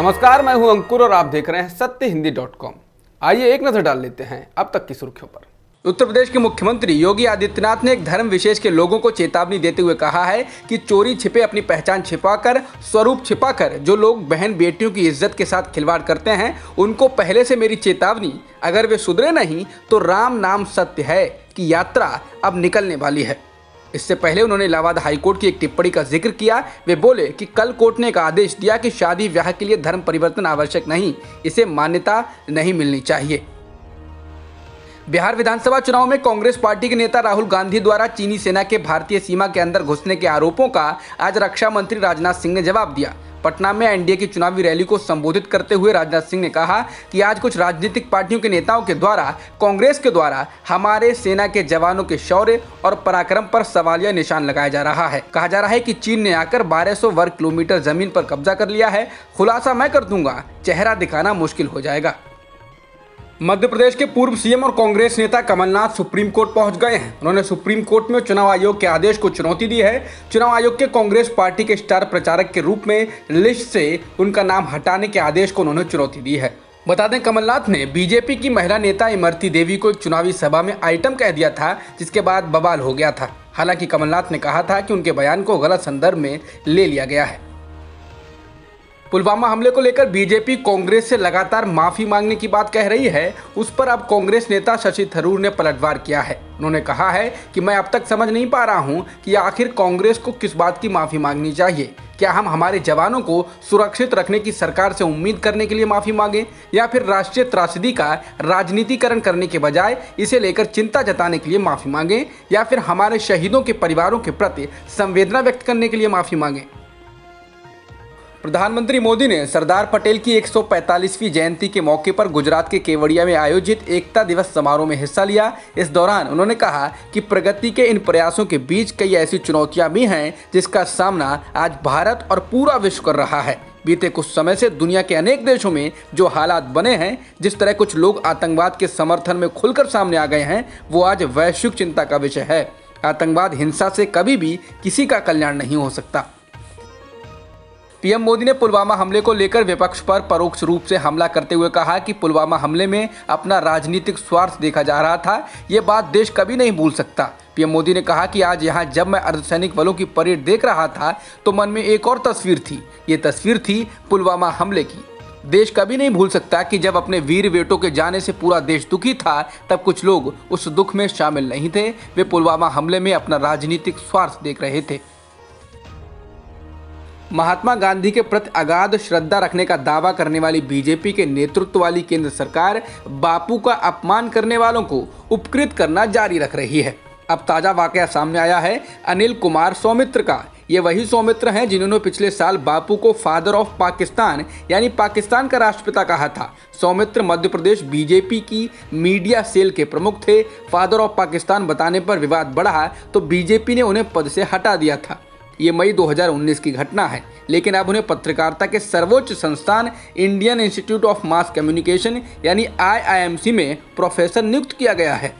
नमस्कार, मैं हूं अंकुर और आप देख रहे हैं सत्यहिंदी.com। आइए एक नजर डाल लेते हैं अब तक की सुर्खियों पर। उत्तर प्रदेश के मुख्यमंत्री योगी आदित्यनाथ ने एक धर्म विशेष के लोगों को चेतावनी देते हुए कहा है कि चोरी छिपे अपनी पहचान छिपाकर, स्वरूप छिपाकर जो लोग बहन बेटियों की इज्जत के साथ खिलवाड़ करते हैं, उनको पहले से मेरी चेतावनी, अगर वे सुधरे नहीं तो राम नाम सत्य है कि यात्रा अब निकलने वाली है। इससे पहले उन्होंने इलाहाबाद हाईकोर्ट की एक टिप्पणी का जिक्र किया। वे बोले कि कल कोर्ट ने एक आदेश दिया कि शादी ब्याह के लिए धर्म परिवर्तन आवश्यक नहीं, इसे मान्यता नहीं मिलनी चाहिए। बिहार विधानसभा चुनाव में कांग्रेस पार्टी के नेता राहुल गांधी द्वारा चीनी सेना के भारतीय सीमा के अंदर घुसने के आरोपों का आज रक्षा मंत्री राजनाथ सिंह ने जवाब दिया। पटना में एनडीए की चुनावी रैली को संबोधित करते हुए राजनाथ सिंह ने कहा कि आज कुछ राजनीतिक पार्टियों के नेताओं के द्वारा, कांग्रेस के द्वारा हमारे सेना के जवानों के शौर्य और पराक्रम पर सवालिया निशान लगाया जा रहा है। कहा जा रहा है कि चीन ने आकर 1200 वर्ग किलोमीटर जमीन पर कब्जा कर लिया है। खुलासा मैं कर दूंगा, चेहरा दिखाना मुश्किल हो जाएगा। मध्य प्रदेश के पूर्व सीएम और कांग्रेस नेता कमलनाथ सुप्रीम कोर्ट पहुंच गए हैं। उन्होंने सुप्रीम कोर्ट में चुनाव आयोग के आदेश को चुनौती दी है। चुनाव आयोग के कांग्रेस पार्टी के स्टार प्रचारक के रूप में लिस्ट से उनका नाम हटाने के आदेश को उन्होंने चुनौती दी है। बता दें, कमलनाथ ने बीजेपी की महिला नेता इमरती देवी को एक चुनावी सभा में आइटम कह दिया था, जिसके बाद बवाल हो गया था। हालांकि कमलनाथ ने कहा था कि उनके बयान को गलत संदर्भ में ले लिया गया है। पुलवामा हमले को लेकर बीजेपी कांग्रेस से लगातार माफी मांगने की बात कह रही है। उस पर अब कांग्रेस नेता शशि थरूर ने पलटवार किया है। उन्होंने कहा है कि मैं अब तक समझ नहीं पा रहा हूं कि आखिर कांग्रेस को किस बात की माफी मांगनी चाहिए। क्या हम हमारे जवानों को सुरक्षित रखने की सरकार से उम्मीद करने के लिए माफी मांगे, या फिर राष्ट्रीय त्रासदी का राजनीतिकरण करने के बजाय इसे लेकर चिंता जताने के लिए माफी मांगे, या फिर हमारे शहीदों के परिवारों के प्रति संवेदना व्यक्त करने के लिए माफी मांगे। प्रधानमंत्री मोदी ने सरदार पटेल की 145वीं जयंती के मौके पर गुजरात के केवड़िया में आयोजित एकता दिवस समारोह में हिस्सा लिया। इस दौरान उन्होंने कहा कि प्रगति के इन प्रयासों के बीच कई ऐसी चुनौतियां भी हैं जिसका सामना आज भारत और पूरा विश्व कर रहा है। बीते कुछ समय से दुनिया के अनेक देशों में जो हालात बने हैं, जिस तरह कुछ लोग आतंकवाद के समर्थन में खुलकर सामने आ गए हैं, वो आज वैश्विक चिंता का विषय है। आतंकवाद हिंसा से कभी भी किसी का कल्याण नहीं हो सकता। पीएम मोदी ने पुलवामा हमले को लेकर विपक्ष पर परोक्ष रूप से हमला करते हुए कहा कि पुलवामा हमले में अपना राजनीतिक स्वार्थ देखा जा रहा था। ये बात देश कभी नहीं भूल सकता। पीएम मोदी ने कहा कि आज यहाँ जब मैं अर्धसैनिक बलों की परेड देख रहा था तो मन में एक और तस्वीर थी। ये तस्वीर थी पुलवामा हमले की। देश कभी नहीं भूल सकता कि जब अपने वीर बेटों के जाने से पूरा देश दुखी था, तब कुछ लोग उस दुख में शामिल नहीं थे। वे पुलवामा हमले में अपना राजनीतिक स्वार्थ देख रहे थे। महात्मा गांधी के प्रति अगाध श्रद्धा रखने का दावा करने वाली बीजेपी के नेतृत्व वाली केंद्र सरकार बापू का अपमान करने वालों को उपकृत करना जारी रख रही है। अब ताजा वाकया सामने आया है अनिल कुमार सौमित्र का। ये वही सौमित्र हैं जिन्होंने पिछले साल बापू को फादर ऑफ पाकिस्तान यानी पाकिस्तान का राष्ट्रपिता कहा था। सौमित्र मध्य प्रदेश बीजेपी की मीडिया सेल के प्रमुख थे। फादर ऑफ पाकिस्तान बताने पर विवाद बढ़ा तो बीजेपी ने उन्हें पद से हटा दिया था। ये मई 2019 की घटना है, लेकिन अब उन्हें पत्रकारिता के सर्वोच्च संस्थान Indian institute of mass communication यानी IIMC में प्रोफेसर नियुक्त किया गया है।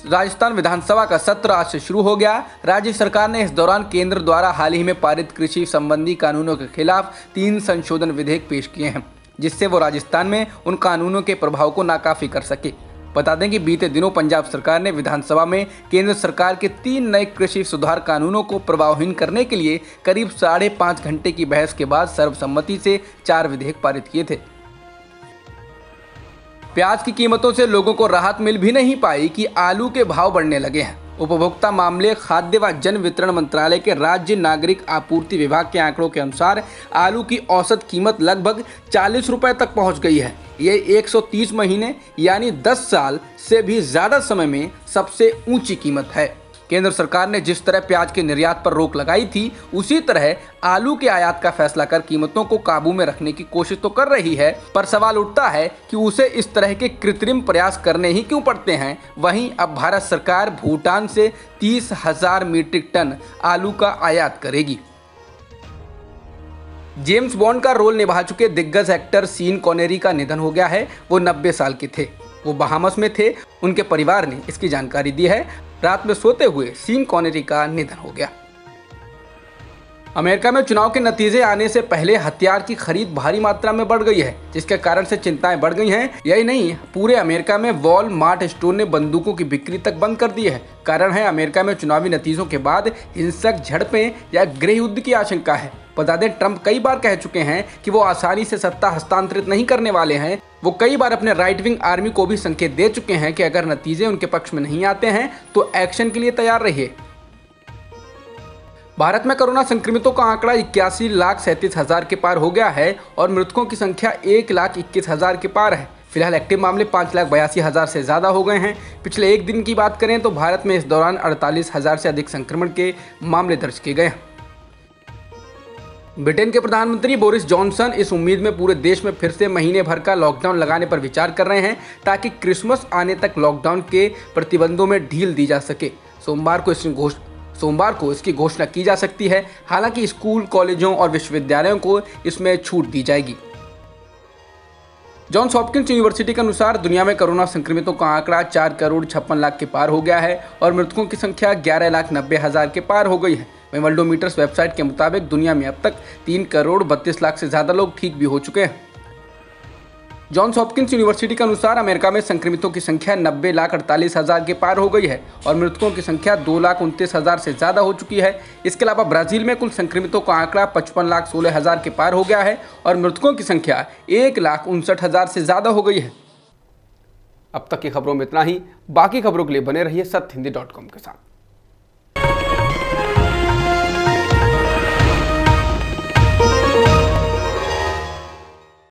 राजस्थान विधानसभा का सत्र आज से शुरू हो गया। राज्य सरकार ने इस दौरान केंद्र द्वारा हाल ही में पारित कृषि संबंधी कानूनों के खिलाफ 3 संशोधन विधेयक पेश किए हैं, जिससे वो राजस्थान में उन कानूनों के प्रभाव को नाकाफी कर सके। बता दें कि बीते दिनों पंजाब सरकार ने विधानसभा में केंद्र सरकार के 3 नए कृषि सुधार कानूनों को प्रभावहीन करने के लिए करीब 5.5 घंटे की बहस के बाद सर्वसम्मति से 4 विधेयक पारित किए थे। प्याज की कीमतों से लोगों को राहत मिल भी नहीं पाई कि आलू के भाव बढ़ने लगे हैं। उपभोक्ता मामले, खाद्य व जन वितरण मंत्रालय के राज्य नागरिक आपूर्ति विभाग के आंकड़ों के अनुसार आलू की औसत कीमत लगभग 40 रुपए तक पहुंच गई है। ये 130 महीने यानी 10 साल से भी ज़्यादा समय में सबसे ऊंची कीमत है। केंद्र सरकार ने जिस तरह प्याज के निर्यात पर रोक लगाई थी, उसी तरह आलू के आयात का फैसला कर कीमतों को काबू में रखने की कोशिश तो कर रही है, पर सवाल उठता है कि उसे इस तरह के कृत्रिम प्रयास करने ही क्यों पड़ते हैं। वहीं अब भारत सरकार भूटान से 30,000 मीट्रिक टन आलू का आयात करेगी। जेम्स बॉन्ड का रोल निभा चुके दिग्गज एक्टर सीन कॉनेरी का निधन हो गया है। वो 90 साल के थे। वो बहामस में थे। उनके परिवार ने इसकी जानकारी दी है। रात में सोते हुए सीन कॉनेरी का निधन हो गया। अमेरिका में चुनाव के नतीजे आने से पहले हथियार की खरीद भारी मात्रा में बढ़ गई है, जिसके कारण से चिंताएं बढ़ गई हैं। यही नहीं, पूरे अमेरिका में वॉलमार्ट स्टोर ने बंदूकों की बिक्री तक बंद कर दी है। कारण है अमेरिका में चुनावी नतीजों के बाद हिंसक झड़पें या गृह युद्ध की आशंका है। बता दें, ट्रंप कई बार कह चुके हैं कि वो आसानी से सत्ता हस्तांतरित नहीं करने वाले हैं। वो कई बार अपने राइट विंग आर्मी को भी संकेत दे चुके हैं कि अगर नतीजे उनके पक्ष में नहीं आते हैं तो एक्शन के लिए तैयार रहिए। भारत में कोरोना संक्रमितों का आंकड़ा 81,37,000 के पार हो गया है और मृतकों की संख्या 1,21,000 के पार है। फिलहाल एक्टिव मामले 5,82,000 से ज़्यादा हो गए हैं। पिछले एक दिन की बात करें तो भारत में इस दौरान 48,000 से अधिक संक्रमण के मामले दर्ज किए गए हैं। ब्रिटेन के प्रधानमंत्री बोरिस जॉनसन इस उम्मीद में पूरे देश में फिर से महीने भर का लॉकडाउन लगाने पर विचार कर रहे हैं ताकि क्रिसमस आने तक लॉकडाउन के प्रतिबंधों में ढील दी जा सके। सोमवार को इसकी घोषणा की जा सकती है। हालांकि स्कूल, कॉलेजों और विश्वविद्यालयों को इसमें छूट दी जाएगी। जॉन्स हॉपकिंस यूनिवर्सिटी के अनुसार दुनिया में कोरोना संक्रमितों का आंकड़ा 4,56,00,000 के पार हो गया है और मृतकों की संख्या 11,90,000 के पार हो गई है। वहीं वर्ल्डोमीटर्स वेबसाइट के मुताबिक दुनिया में अब तक 3,32,00,000 से ज़्यादा लोग ठीक भी हो चुके हैं। जॉन्स हॉपकिंस यूनिवर्सिटी के अनुसार अमेरिका में संक्रमितों की संख्या 90,48,000 के पार हो गई है और मृतकों की संख्या 2,29,000 से ज़्यादा हो चुकी है। इसके अलावा ब्राज़ील में कुल संक्रमितों का आंकड़ा 55,16,000 के पार हो गया है और मृतकों की संख्या 1,59,000 से ज़्यादा हो गई है। अब तक की खबरों में इतना ही। बाकी खबरों के लिए बने रहिए सत्य हिंदी.com के साथ।